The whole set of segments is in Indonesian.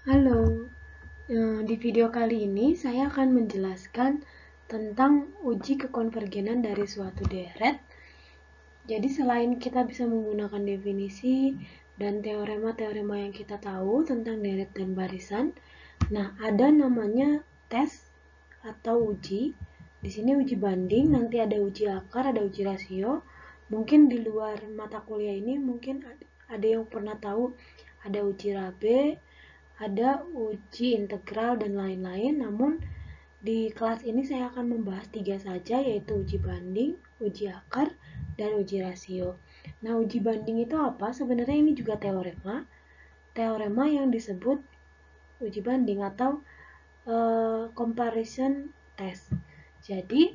Halo, di video kali ini saya akan menjelaskan tentang uji kekonvergenan dari suatu deret. Jadi selain kita bisa menggunakan definisi dan teorema-teorema yang kita tahu tentang deret dan barisan, nah ada namanya tes atau uji. Di sini uji banding, nanti ada uji akar, ada uji rasio. Mungkin di luar mata kuliah ini mungkin ada yang pernah tahu ada uji Rabe, ada uji integral dan lain-lain. Namun di kelas ini saya akan membahas 3 saja, yaitu uji banding, uji akar, dan uji rasio. Nah, uji banding itu apa? Sebenarnya ini juga teorema yang disebut uji banding atau comparison test. Jadi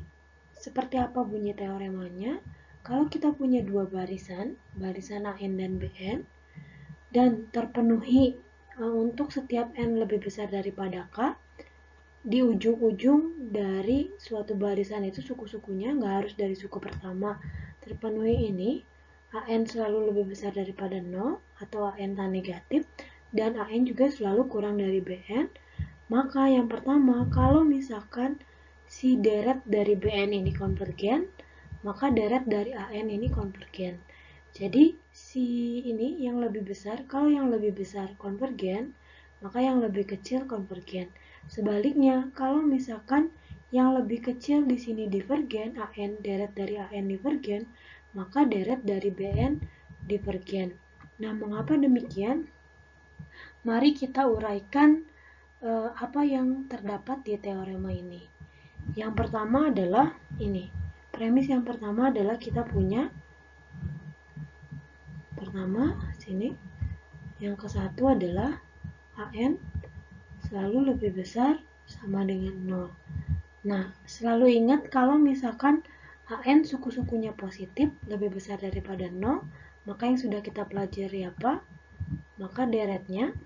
seperti apa bunyi teoremanya? Kalau kita punya dua barisan AN dan BN, dan terpenuhi untuk setiap N lebih besar daripada K, di ujung-ujung dari suatu barisan itu suku-sukunya, nggak harus dari suku pertama terpenuhi ini, AN selalu lebih besar daripada 0 atau AN tan negatif, dan AN juga selalu kurang dari BN. Maka yang pertama, kalau misalkan si deret dari BN ini konvergen, maka deret dari AN ini konvergen. Jadi si ini yang lebih besar, kalau yang lebih besar konvergen, maka yang lebih kecil konvergen. Sebaliknya, kalau misalkan yang lebih kecil di sini divergen, AN deret dari AN divergen, maka deret dari BN divergen. Nah, mengapa demikian? Mari kita uraikan apa yang terdapat di teorema ini. Yang pertama adalah ini. Premis yang pertama adalah kita punya sini. Yang ke satu adalah AN selalu lebih besar sama dengan 0. Nah, selalu ingat kalau misalkan AN suku-sukunya positif lebih besar daripada 0, maka yang sudah kita pelajari apa? Maka deretnya,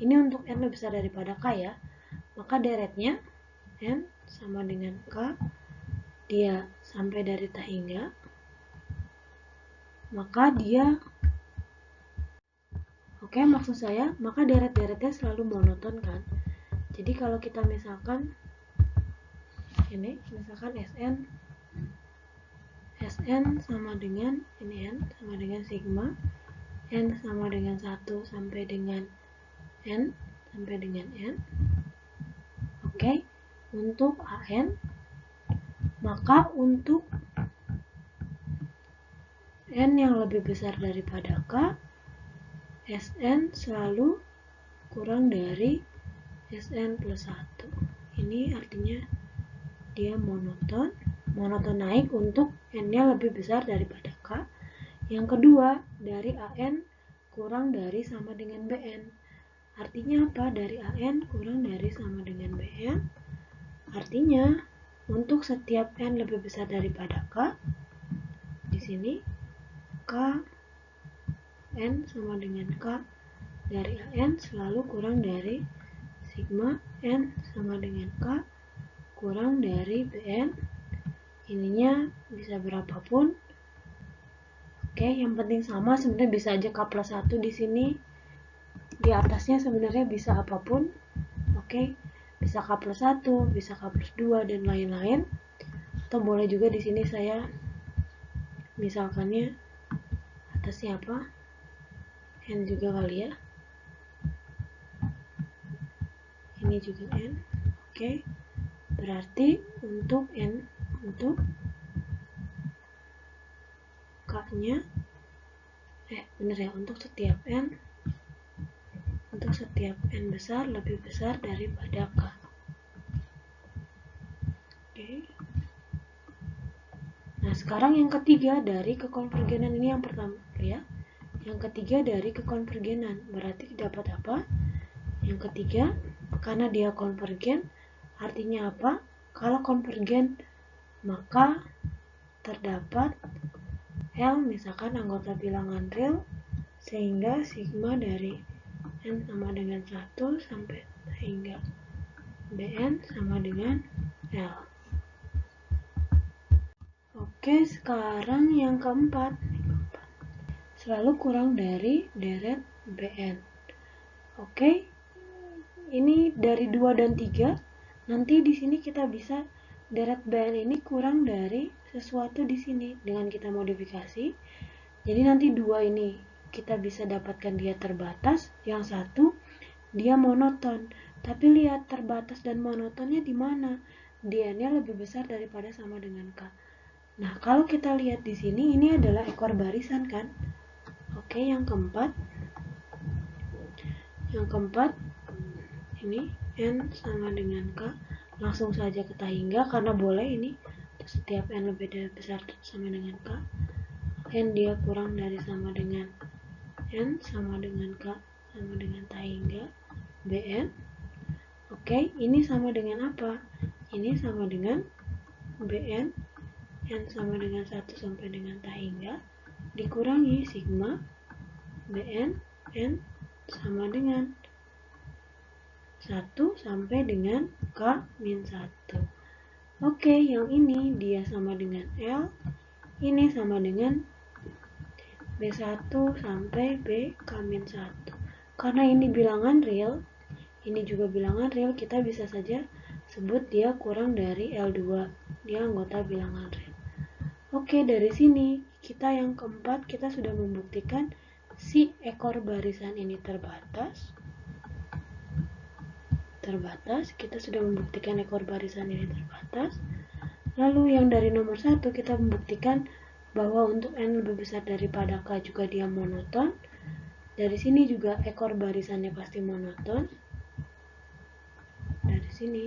ini untuk N lebih besar daripada K ya, maka deretnya N sama dengan K, dia sampai dari tak hingga, maka dia maksud saya, maka deret-deretnya selalu monoton kan. Jadi kalau kita misalkan ini, misalkan Sn sama dengan ini N sama dengan sigma, N sama dengan 1 sampai dengan N sampai dengan N. Oke, untuk AN, maka untuk N yang lebih besar daripada K, Sn selalu kurang dari Sn plus 1. Ini artinya dia monoton naik untuk N-nya lebih besar daripada K. Yang kedua, dari AN kurang dari sama dengan BN. Artinya apa? Dari AN kurang dari sama dengan BN. Artinya, untuk setiap N lebih besar daripada K, di sini K N sama dengan K dari AN selalu kurang dari sigma N sama dengan K kurang dari BN. Ininya bisa berapapun. Oke, yang penting sama, sebenarnya bisa aja K plus 1 di sini. Di atasnya sebenarnya bisa apapun. Oke, bisa K plus 1, bisa K plus 2 dan lain-lain. Atau boleh juga di sini saya misalkannya atasnya apa? N juga kali ya. Ini juga N. Oke. Berarti untuk N, untuk K-nya bener ya, untuk setiap N besar lebih besar daripada K. Oke. Nah, sekarang yang ketiga dari kekonvergenan, ini yang pertama ya. Yang ketiga dari kekonvergenan, berarti dapat apa? Yang ketiga, karena dia konvergen, artinya apa? Kalau konvergen, maka terdapat L, misalkan anggota bilangan real, sehingga sigma dari N sama dengan 1 sampai hingga Bn sama dengan L. Oke, sekarang yang keempat, selalu kurang dari deret Bn. Oke, ini dari 2 dan 3, nanti di sini kita bisa deret BN ini kurang dari sesuatu di sini dengan kita modifikasi. Jadi nanti 2 ini kita bisa dapatkan dia terbatas, yang satu dia monoton. Tapi lihat terbatas dan monotonnya di mana? DN-nya lebih besar daripada sama dengan K. Nah, kalau kita lihat di sini ini adalah ekor barisan kan? Oke, yang keempat. Yang keempat ini N sama dengan K. Langsung saja kita hingga karena boleh ini setiap N lebih dari besar sama dengan K. N dia kurang dari sama dengan N sama dengan K sama dengan tak hingga Bn. Oke, ini sama dengan apa? Ini sama dengan Bn N sama dengan 1 sampai dengan tak hingga dikurangi sigma Bn N sama dengan 1 sampai dengan K-1. Oke, yang ini dia sama dengan L, ini sama dengan B1 sampai BK-1. Karena ini bilangan real, ini juga bilangan real, kita bisa saja sebut dia kurang dari L2. Dia anggota bilangan real. Oke, dari sini kita yang keempat, kita sudah membuktikan si ekor barisan ini terbatas. Kita sudah membuktikan ekor barisan ini terbatas. Lalu yang dari nomor 1 kita membuktikan bahwa untuk N lebih besar daripada K juga dia monoton. Dari sini juga ekor barisannya pasti monoton. Dari sini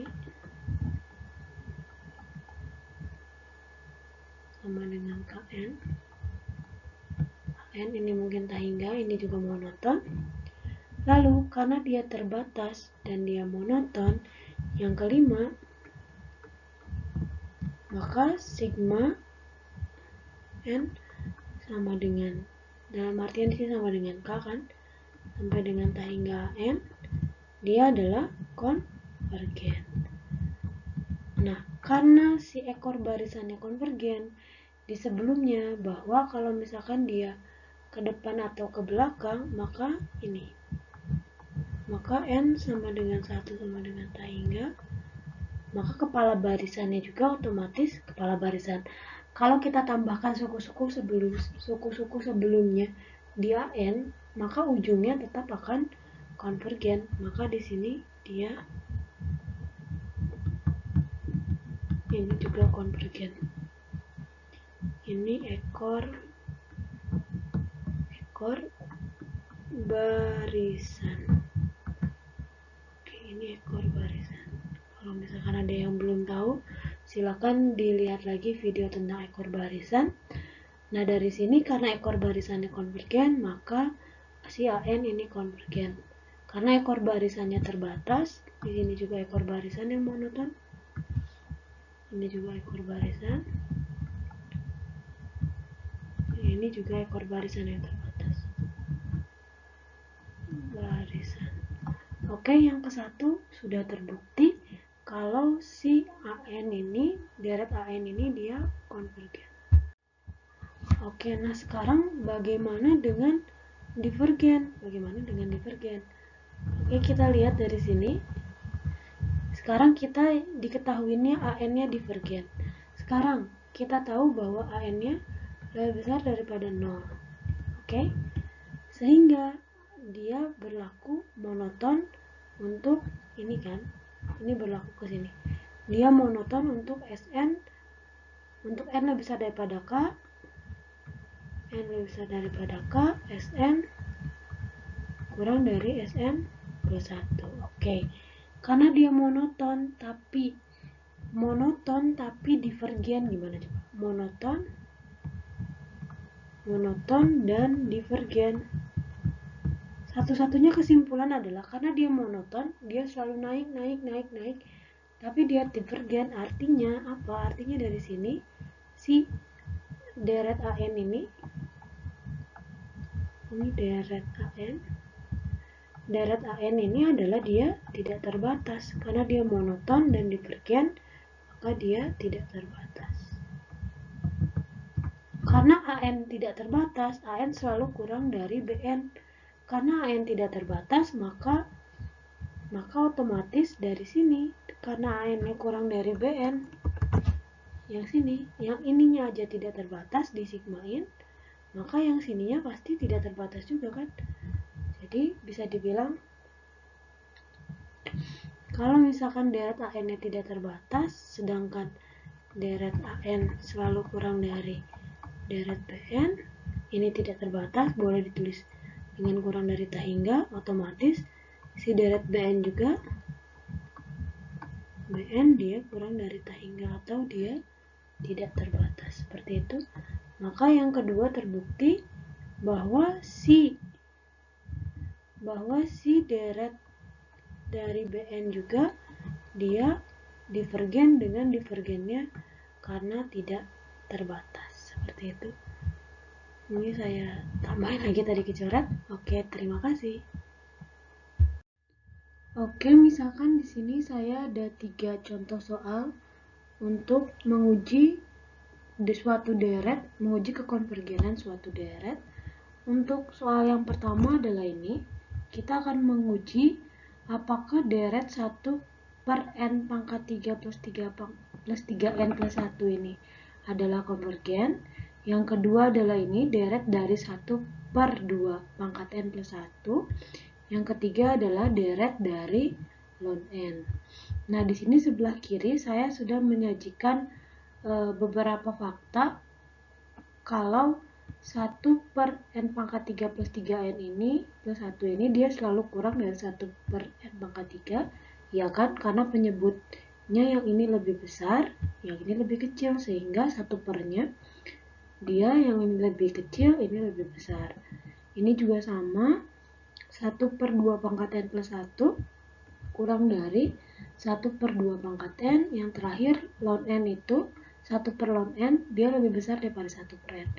sama dengan Kn. Kn ini mungkin tak hingga, ini juga monoton. Lalu karena dia terbatas dan dia monoton, yang kelima, maka sigma N sama dengan, dalam artian ini sama dengan K kan, sampai dengan tak hingga N, dia adalah konvergen. Nah, karena si ekor barisannya konvergen, di sebelumnya bahwa kalau misalkan dia ke depan atau ke belakang, maka ini, maka N sama dengan 1 sama dengan tak hingga, maka kepala barisannya juga otomatis kepala barisan. Kalau kita tambahkan suku-suku sebelumnya di AN, maka ujungnya tetap akan konvergen. Maka di sini dia ini juga konvergen. Ini ekor barisan. Oke, ini ekor barisan. Kalau misalkan ada yang belum tahu, silakan dilihat lagi video tentang ekor barisan. Nah, dari sini karena ekor barisannya konvergen, maka si AN ini konvergen. Karena ekor barisannya terbatas, di sini juga ekor barisan yang monoton. Ini juga ekor barisan. Ini juga ekor barisan yang terbatas. Barisan. Oke, yang ke satu sudah terbukti kalau si AN ini, deret AN ini dia konvergen. Oke, nah sekarang bagaimana dengan divergen? Oke, kita lihat dari sini. Sekarang kita diketahuinya AN-nya divergen. Sekarang kita tahu bahwa AN-nya lebih besar daripada 0. Oke? Sehingga dia berlaku monoton untuk ini kan, ini berlaku ke sini. Dia monoton untuk Sn, untuk N lebih besar daripada K, N lebih besar daripada K, Sn kurang dari Sn plus 1. Oke, karena dia monoton tapi divergen, gimana coba? Monoton dan divergen. Satu-satunya kesimpulan adalah karena dia monoton, dia selalu naik. Tapi dia divergen, artinya apa? Artinya dari sini si deret AN ini deret AN ini adalah dia tidak terbatas. Karena dia monoton dan divergen, maka dia tidak terbatas. Karena AN tidak terbatas, AN selalu kurang dari BN. Karena AN tidak terbatas, maka maka otomatis dari sini karena AN-nya kurang dari BN, yang sini, yang ininya aja tidak terbatas di sigmain, maka yang sininya pasti tidak terbatas juga kan. Jadi bisa dibilang kalau misalkan deret AN-nya tidak terbatas, sedangkan deret AN selalu kurang dari deret BN, ini tidak terbatas, boleh ditulis dengan kurang dari tak hingga, otomatis si deret BN juga BN dia kurang dari tak hingga atau dia tidak terbatas, seperti itu. Maka yang kedua terbukti bahwa si deret dari BN juga dia divergen dengan divergennya karena tidak terbatas, seperti itu. Ini saya tambahin lagi tadi kecoret. Oke, terima kasih. Oke, misalkan di sini saya ada 3 contoh soal untuk menguji di suatu deret, menguji kekonvergenan suatu deret. Untuk soal yang pertama adalah ini, kita akan menguji apakah deret 1 per n pangkat 3 plus 3n plus 1 ini adalah konvergen. Yang kedua adalah ini, deret dari 1 per 2 pangkat n plus 1. Yang ketiga adalah deret dari ln n. Nah, di sini sebelah kiri saya sudah menyajikan beberapa fakta kalau 1 per n pangkat 3 plus 3n ini plus 1 ini dia selalu kurang dari 1 per n pangkat 3, ya kan? Karena penyebutnya yang ini lebih besar, yang ini lebih kecil, sehingga 1 pernya dia yang ini lebih kecil, ini lebih besar. Ini juga sama, 1 per 2 pangkat n plus 1 kurang dari 1 per 2 pangkat n, yang terakhir ln n itu 1 per ln n dia lebih besar daripada 1 per n.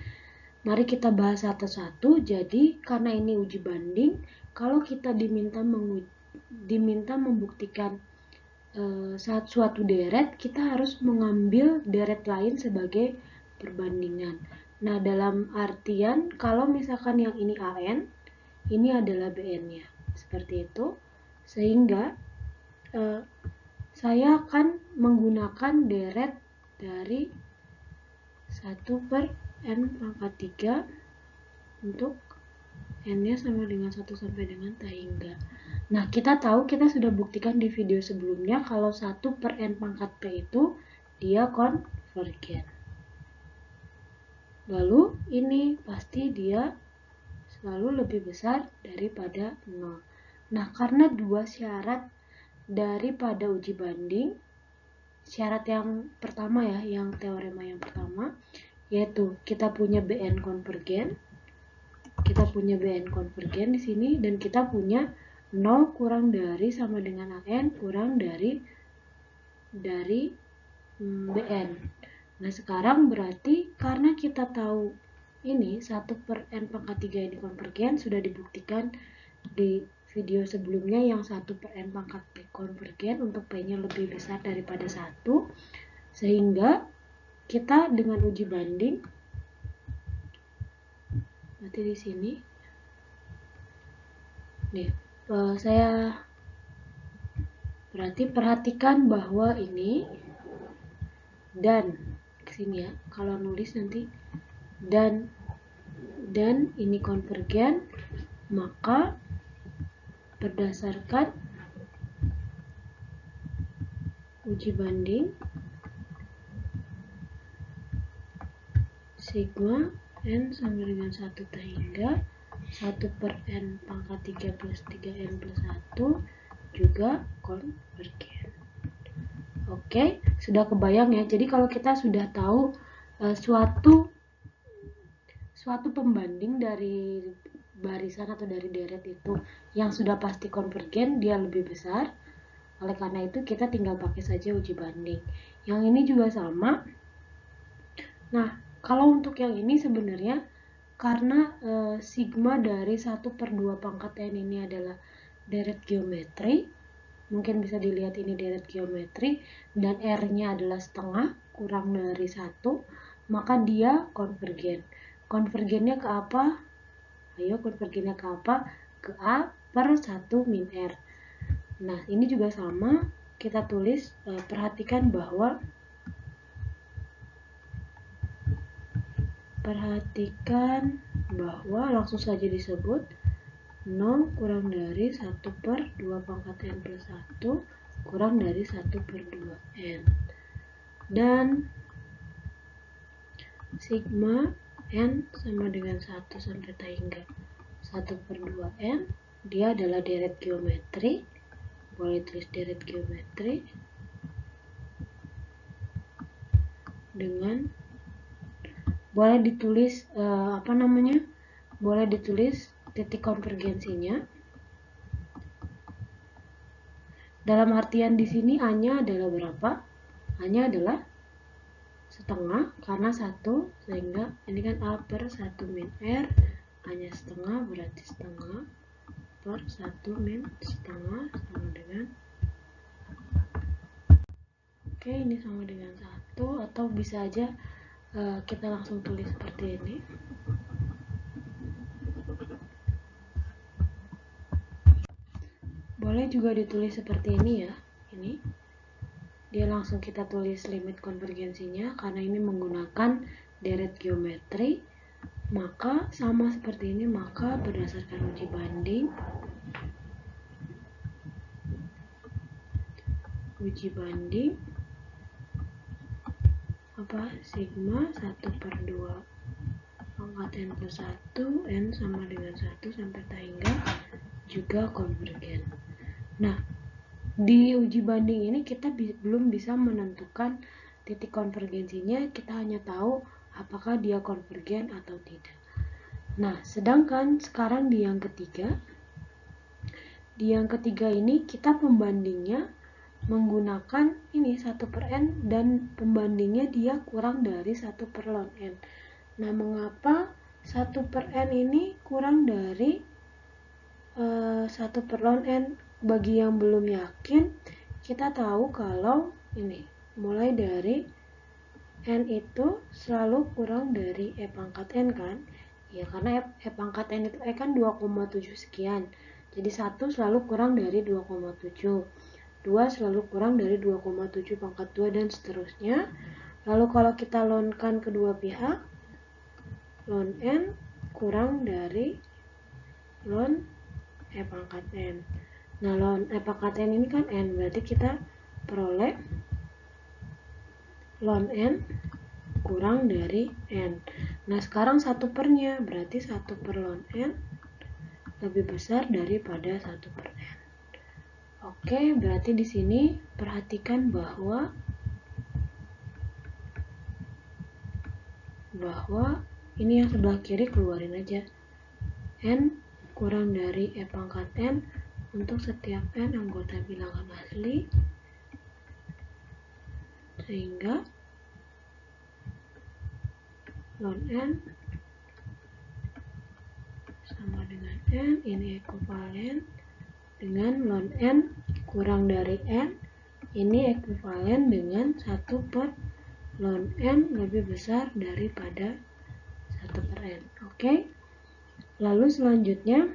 Mari kita bahas satu-satu. Jadi karena ini uji banding, kalau kita diminta membuktikan suatu deret, kita harus mengambil deret lain sebagai perbandingan. Nah, dalam artian kalau misalkan yang ini AN, ini adalah BN-nya. Seperti itu. Sehingga saya akan menggunakan deret dari 1 per n pangkat 3 untuk n-nya sama dengan 1 sampai dengan tak hingga. Nah, kita tahu, kita sudah buktikan di video sebelumnya kalau 1 per n pangkat p itu dia konvergen. Lalu ini pasti dia selalu lebih besar daripada 0. Nah, karena dua syarat daripada uji banding, syarat yang pertama ya, yang teorema yang pertama, yaitu kita punya BN konvergen. Kita punya BN konvergen di sini, dan kita punya 0 kurang dari sama dengan AN kurang dari BN. Nah, sekarang berarti karena kita tahu ini 1 per n pangkat 3 ini konvergen, sudah dibuktikan di video sebelumnya yang 1 per n pangkat p konvergen untuk p-nya lebih besar daripada 1, sehingga kita dengan uji banding, berarti di sini nih, saya berarti perhatikan bahwa ini dan kesini ya, kalau nulis nanti dan ini konvergen, maka berdasarkan uji banding sigma n sama dengan 1 tak hingga 1 per n pangkat 3 plus 3n plus 1 juga konvergen. Oke, sudah kebayang ya. Jadi kalau kita sudah tahu suatu pembanding dari barisan atau dari deret itu yang sudah pasti konvergen, dia lebih besar. Oleh karena itu kita tinggal pakai saja uji banding. Yang ini juga sama. Nah, kalau untuk yang ini sebenarnya karena sigma dari 1 per 2 pangkat n ini adalah deret geometri, mungkin bisa dilihat ini deret geometri, dan R-nya adalah setengah kurang dari 1, maka dia konvergen. Konvergennya ke apa? Ayo, konvergennya ke apa? Ke A per 1 min R. Nah, ini juga sama, kita tulis, perhatikan bahwa langsung saja disebut 0 kurang dari 1/2 pangkat N plus 1 kurang dari 1/2 N. Dan sigma N sama dengan 1 sampai tak hingga 1/2 N, dia adalah deret geometri. Boleh tulis deret geometri dengan boleh ditulis boleh ditulis titik konvergensinya. Dalam artian di sini A-nya adalah berapa? A-nya adalah setengah karena 1, sehingga ini kan A per 1 min R, A-nya setengah berarti setengah per 1 min setengah sama dengan, oke, ini sama dengan 1, atau bisa aja kita langsung tulis seperti ini. Boleh juga ditulis seperti ini ya. Ini dia langsung kita tulis limit konvergensinya karena ini menggunakan deret geometri. Maka sama seperti ini, maka berdasarkan uji banding sigma 1/2 pangkat N plus 1 N sama dengan 1 sampai tak hingga juga konvergen. Nah, di uji banding ini kita belum bisa menentukan titik konvergensinya, kita hanya tahu apakah dia konvergen atau tidak. Nah, sedangkan sekarang di yang ketiga ini kita pembandingnya menggunakan ini 1/N dan pembandingnya dia kurang dari 1/ln N. Nah, mengapa 1/N ini kurang dari 1/ln N? Bagi yang belum yakin, kita tahu kalau ini mulai dari N itu selalu kurang dari E pangkat N kan? Ya, karena E pangkat N itu E kan 2,7 sekian. Jadi 1 selalu kurang dari 2,7. 2 selalu kurang dari 2,7 pangkat 2 dan seterusnya. Lalu kalau kita lonkan kedua pihak, ln N kurang dari ln E pangkat N. Nah, ln E pangkat N ini kan N, berarti kita peroleh ln N kurang dari N. Nah, sekarang 1/nya, berarti 1/ln N lebih besar daripada 1/N. Oke, berarti di sini perhatikan bahwa ini yang sebelah kiri keluarin aja. N kurang dari E pangkat N untuk setiap N anggota bilangan asli, sehingga ln N sama dengan N, ini ekuivalen dengan ln N kurang dari N, ini ekuivalen dengan 1/ln N lebih besar daripada 1/N. Oke. Lalu selanjutnya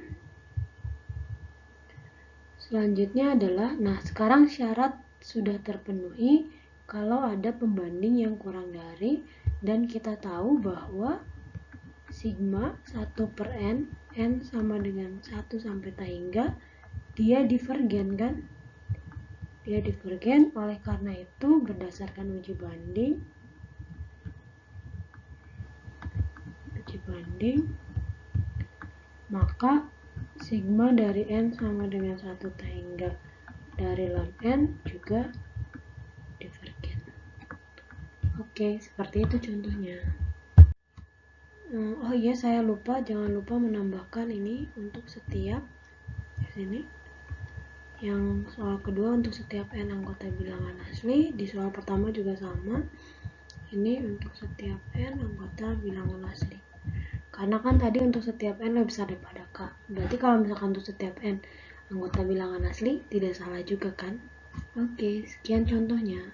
adalah, nah sekarang syarat sudah terpenuhi kalau ada pembanding yang kurang dari, dan kita tahu bahwa sigma 1/N, N sama dengan 1 sampai tak hingga, dia divergen kan? Dia divergen, oleh karena itu berdasarkan uji banding, maka sigma dari N sama dengan 1 tak hingga dari ln N juga divergen. Oke, seperti itu contohnya. Oh iya, saya lupa, jangan lupa menambahkan ini untuk setiap di sini. Yang soal kedua untuk setiap N anggota bilangan asli, di soal pertama juga sama. Ini untuk setiap N anggota bilangan asli. Karena kan tadi untuk setiap N lebih besar daripada K. Berarti kalau misalkan untuk setiap N anggota bilangan asli, tidak salah juga kan? Oke, sekian contohnya.